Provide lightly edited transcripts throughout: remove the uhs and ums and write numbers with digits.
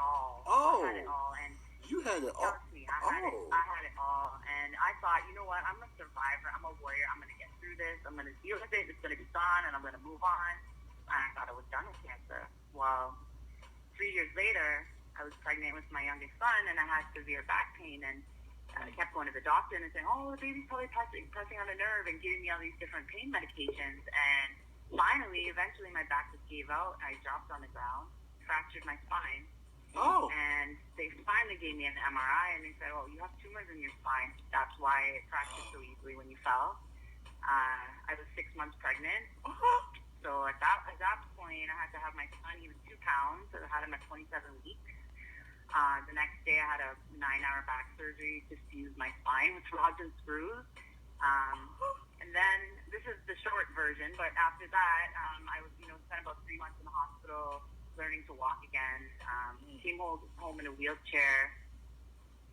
all. Oh. I had it all, and you had it all. trust me, I had it all, and I thought, you know what? I'm a survivor. I'm a warrior. I'm gonna get through this. I'm gonna deal with it. It's gonna be gone, and I'm gonna move on. And I thought I was done with cancer. Well, 3 years later, I was pregnant with my youngest son, and I had severe back pain, and I kept going to the doctor and saying, oh, the baby's probably pressing on a nerve, and giving me all these different pain medications. And finally, eventually, my back just gave out. I dropped on the ground, fractured my spine. Oh. And they finally gave me an MRI, and they said, oh, you have tumors in your spine. That's why it fractured so easily when you fell. I was 6 months pregnant. So at that point, I had to have my son. He was 2 pounds, so I had him at 27 weeks. The next day, I had a 9-hour back surgery to fuse my spine with rods and screws. And then, this is the short version, but after that, I was, spent about 3 months in the hospital, learning to walk again. Came home in a wheelchair,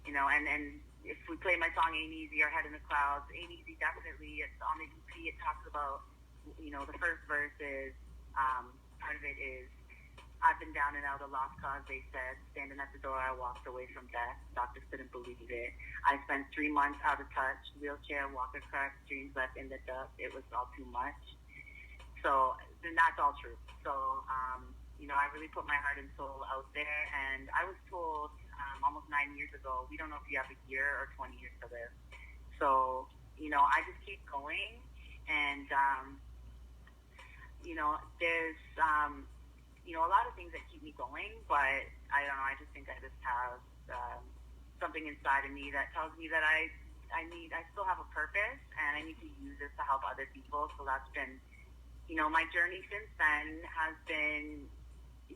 and if we play my song Ain't Easy or Headintheclouds, Ain't Easy, definitely, it's on the EP. It talks about, the first verse is, part of it is, I've been down and out, a lost cause, they said. Standing at the door, I walked away from death. Doctors couldn't believe it. I spent 3 months out of touch, wheelchair, walker crutch, dreams left in the dust. It was all too much. So, then that's all true. So, I really put my heart and soul out there. And I was told almost 9 years ago, we don't know if you have a year or 20 years to live. So, I just keep going. And, there's... a lot of things that keep me going, but I don't know, I just think I just have something inside of me that tells me that I still have a purpose, and I need to use this to help other people. So that's been, my journey since then has been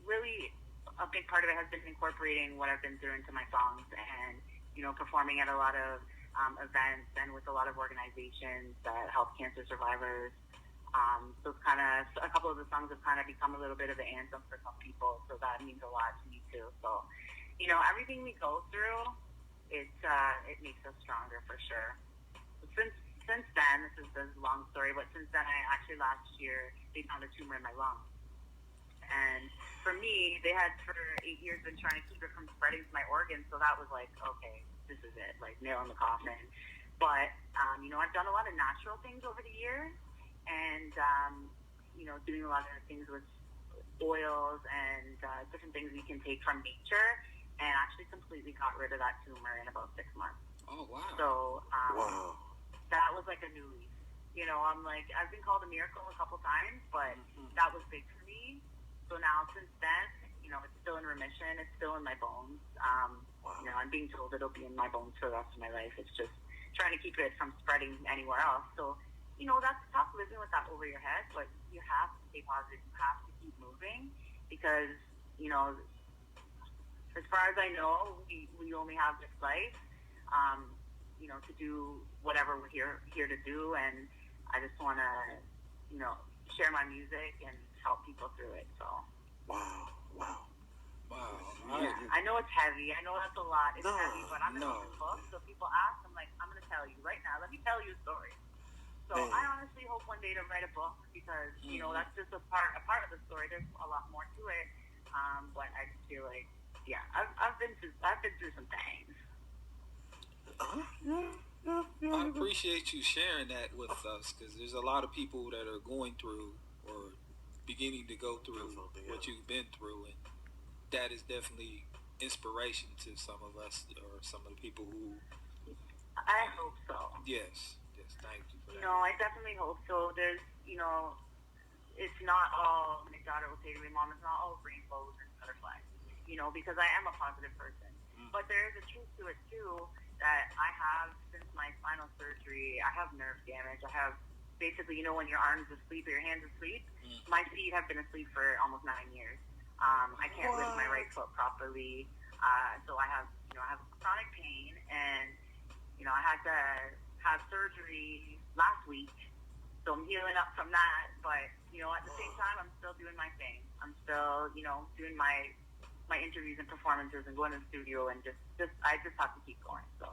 really, a big part of it has been incorporating what I've been through into my songs, and, performing at a lot of events and with a lot of organizations that help cancer survivors. So it's kind of, a couple of the songs have kind of become a little bit of an anthem for some people, so that means a lot to me too. So, everything we go through, it makes us stronger for sure. Since then, this is a long story, but since then, last year, they found a tumor in my lung. And for me, they had for 8 years been trying to keep it from spreading to my organs, so that was like, okay, this is it, like nail in the coffin. But, I've done a lot of natural things over the years. And, doing a lot of things with oils and different things we can take from nature, and actually completely got rid of that tumor in about 6 months. Oh, wow. So, wow. That was like a new leaf. I'm like, I've been called a miracle a couple times, but that was big for me. So now, since then, it's still in remission. It's still in my bones. Wow. I'm being told it'll be in my bones for the rest of my life. It's just trying to keep it from spreading anywhere else. So, that's tough living with that over your head, but you have to stay positive. You have to keep moving because, as far as I know, we only have this life, to do whatever we're here to do. And I just want to, share my music and help people through it. So. Wow. Yeah, I know it's heavy. I know that's a lot. It's heavy, but I'm in the book. So people ask, I'm like, I'm going to tell you right now. Let me tell you a story. So I honestly hope one day to write a book because, that's just a part of the story. There's a lot more to it. But I just feel like, I've been through some things. I appreciate you sharing that with us because there's a lot of people that are going through or beginning to go through what you've been through, and that is definitely inspiration to some of us or some of the people who... I hope so. Yes, thank you for that. I definitely hope so. There's, it's not all, my daughter will say to me, Mom, it's not all rainbows and butterflies, because I am a positive person. But there is a truth to it, too, that I have, since my spinal surgery, I have nerve damage. I have, basically, when your arm's asleep or your hand's asleep, my feet have been asleep for almost 9 years. I can't lift my right foot properly. So I have chronic pain, and, I had to have surgery last week, so I'm healing up from that, but, at the same time, I'm still doing my thing. I'm still, doing my interviews and performances and going to the studio, and I just have to keep going, so.